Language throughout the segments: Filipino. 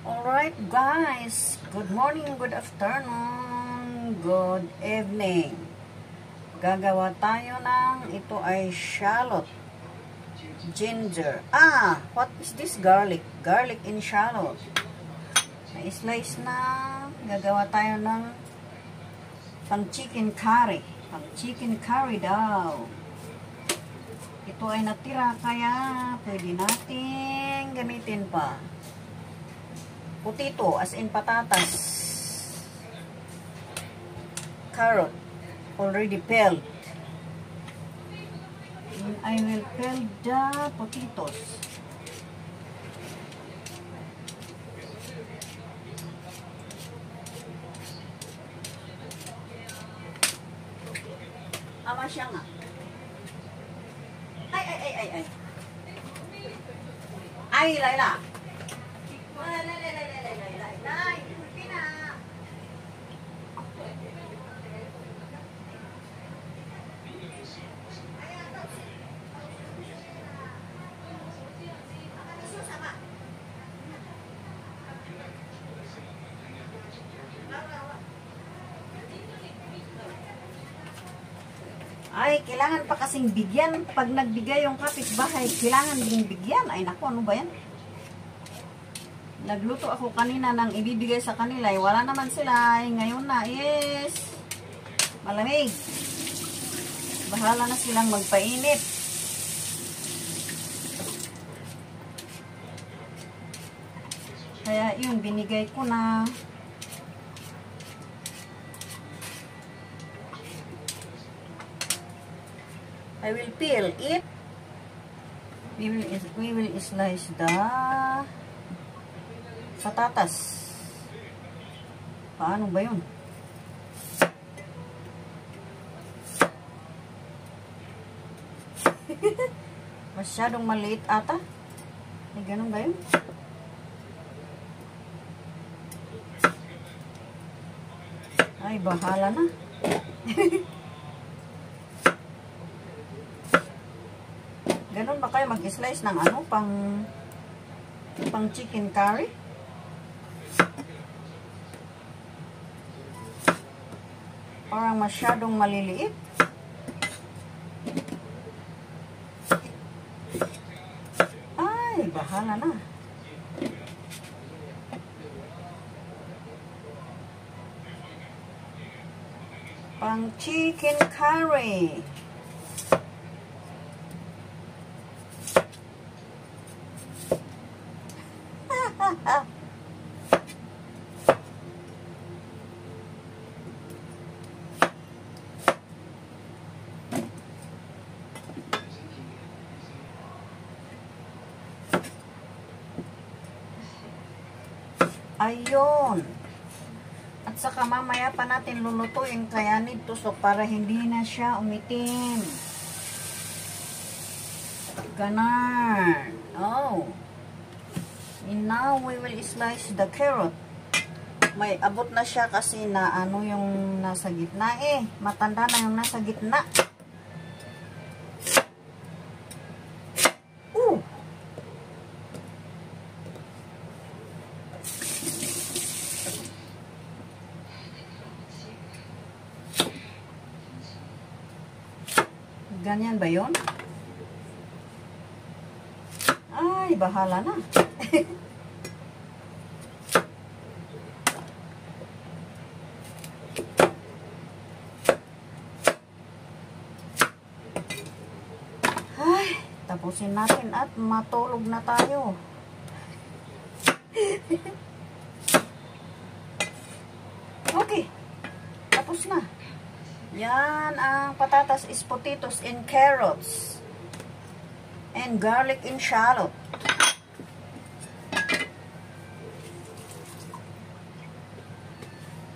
Alright guys, good morning, good afternoon, good evening. Gagawa tayo ng, ito ay shallot, ginger. What is this? Garlic. Garlic in shallot. Na-slice na. Gagawa tayo ng pang chicken curry. Pang chicken curry daw. Ito ay natira kaya pwede natin gamitin pa. Potato, as in patatas. Carrot, already peeled. And I will peel the potatoes. Ama siya nga. Ay, Laila. Ay, kailangan pa kasing bigyan. Pag nagbigay yung kapitbahay, kailangan ding bigyan. Ay, naku, ano ba yan? Nagluto ako kanina ng ibibigay sa kanila. Ay, wala naman sila. Ay, ngayon na. Yes. Malamig. Bahala na silang magpainit. Kaya yun, binigay ko na. I will peel it. We will slice the patatas. Paano ba yun? Masyadong maliit ata. Ay, ganun ba yun? Ay, bahala na. Ganun ba kayo mag-slice ng ano, pang chicken curry? Parang masyadong maliliit. Ay, bahala na. Pang chicken curry. Ayun. At saka mamaya pa natin lulutuin kaya nito so para hindi na siya umitim. Ganon. Oh. And now we will slice the carrot. May abot na siya kasi na ano yung nasa gitna eh. Matanda na yung nasa gitna. Ganyan ba yun? Ay, bahala na. Ay, tapusin natin at matulog na tayo. Okay, tapos na. Yan ang patatas is potatoes and carrots and garlic in shallot.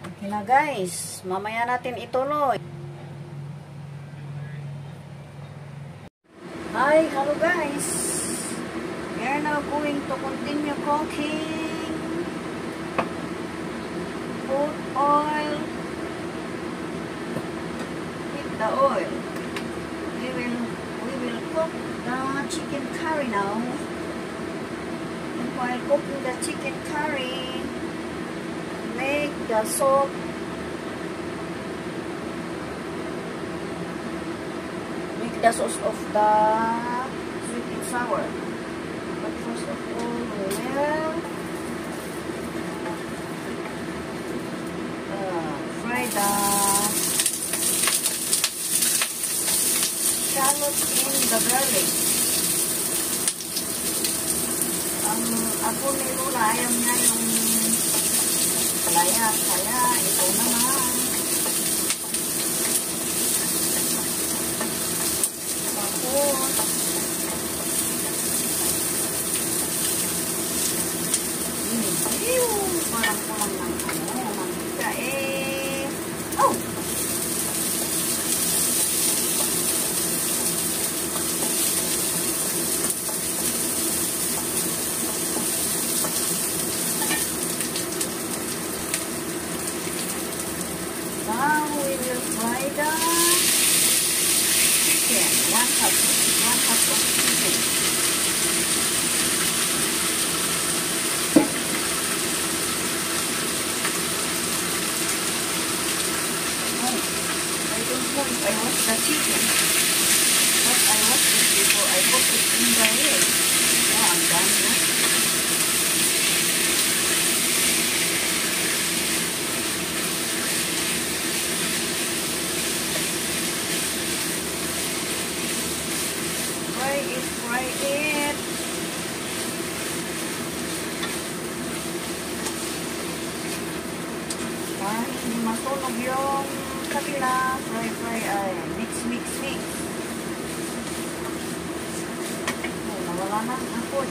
Okay na guys, mamaya natin ituloy. Hi, hello guys. We are now going to continue cooking. Put oil. The oil. We will cook the chicken curry now. And while cooking the chicken curry, make the salt sauce of the sweet and sour. But first of all, we will fry the shallots in the garlic. Ako ni Lula, ayaw niya yung palayat. Kaya ito naman. Parang kulang ng mantika eh. Oh! Now we will fry the chicken. One cup of chicken. I wash the chicken, but I wash it before I put it in the oil. Oh, I'm done now. Fry it, fry it. Para hindi masunog yung kabila, fry, ay, mix. Oh, nawala na ang apoy.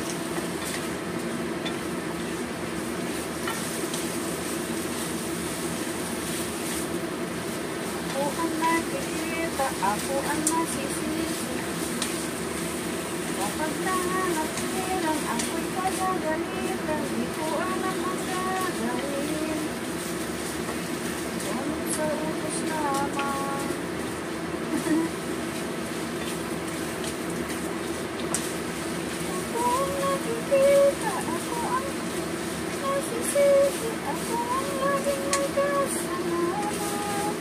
Ako ang nakikita, ako ang nasisisi. Kapag nahanap nilang ako'y pagagalitan, di ko alam ang gagawin. Sa utos naman. Ako ang nakikita, ako ang nasisisi, ako ang laging may kasalanan.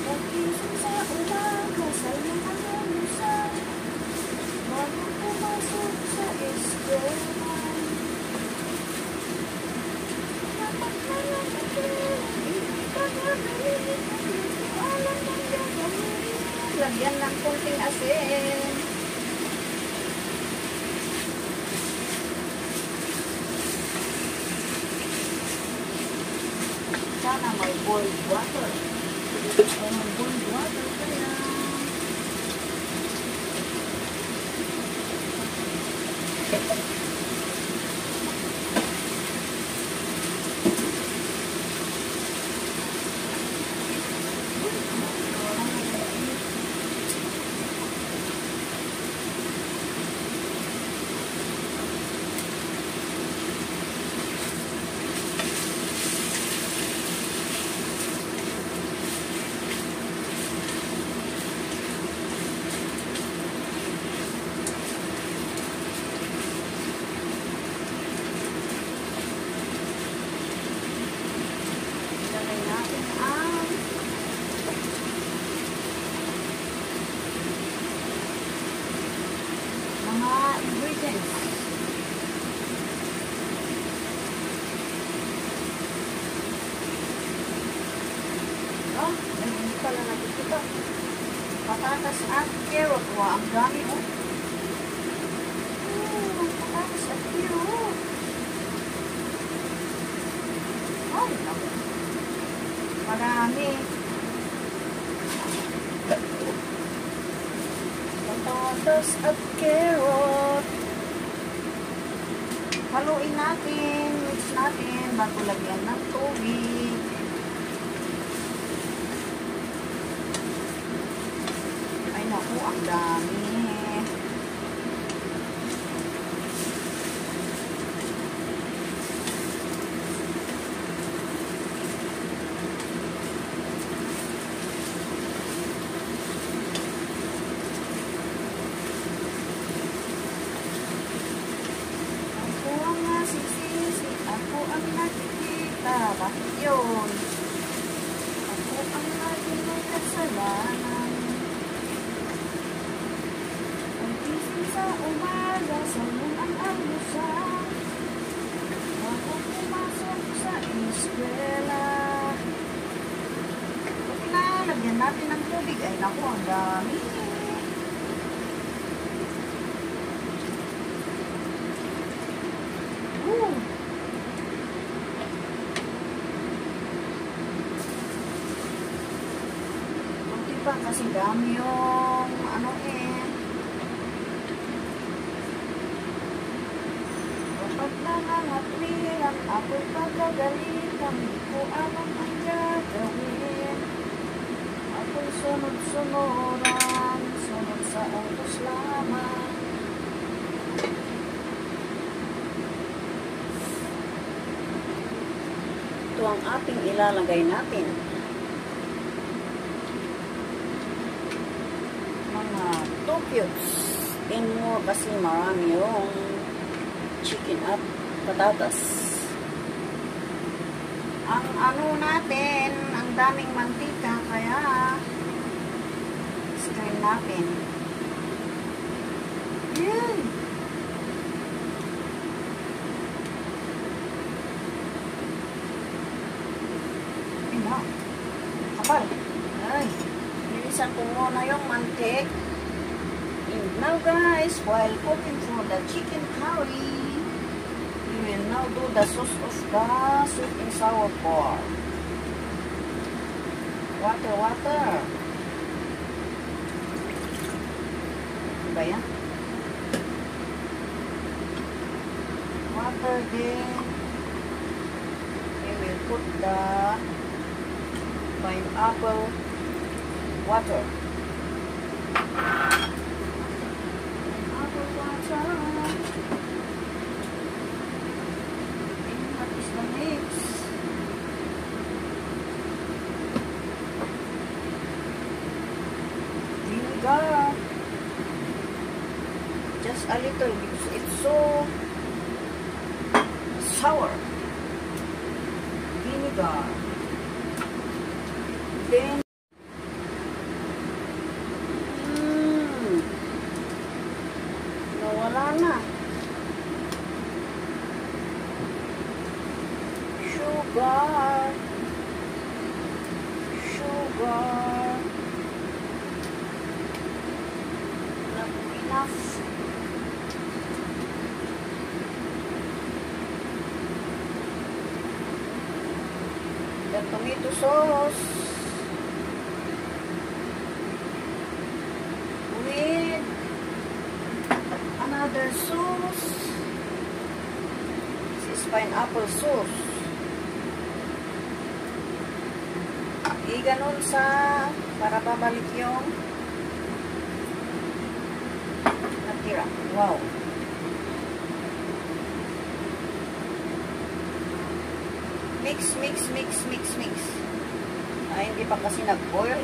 Pag-isip sa umaga, sa'yo ang alusan, bago pumasok sa eskwelahan. Dapat na lang lagyan ng konting asin. Sana may boiled water. May boiled water kaya. Pala nakikita. Patatas at carrot. Wow, ang dami oh. Patatas at carrot. Ay, naku. Marami. Patatas at carrot. Haluin natin. Mix natin bago lagyan ng tubig. Naku, ang dami. ngayon. Ako ang lagi may kasalanan. Ang gising sa umaga, sayon ang almusal. Ako pumasok sa eskwela. Pag pinalagyan natin ng tubig, ay naku, ang dami. Pa kasi dami yung ano kapag nangangatwiran ako'y pagagalitan, di ko alam ang gagawin. Ako'y sunod-sunuran, sunod sa utos lamang. Ito ang ating ilalagay natin. Mga 2 cubes and more kasi marami yung chicken at patatas. Ang ano natin, ang daming mantika, kaya strain natin. Yun! Ina, kapal. Ay, nilisan ko muna yung mantik. And now guys, while cooking for the chicken curry, we will now do the sauce of the sweet and sour pork. Water, water. Diba yan? Water din. We will put the pineapple water. Pineapple water. And what is the mix? Vinegar. Just a little because it's so sour. Vinegar. Then nawala na. Sugar. Sugar. Not enough. The tomato sauce with another sauce. This is pineapple sauce. Iganon sa para babalik yung natira. Wow. Mix, mix, mix, mix, mix. Ay, hindi pa kasi nag-boil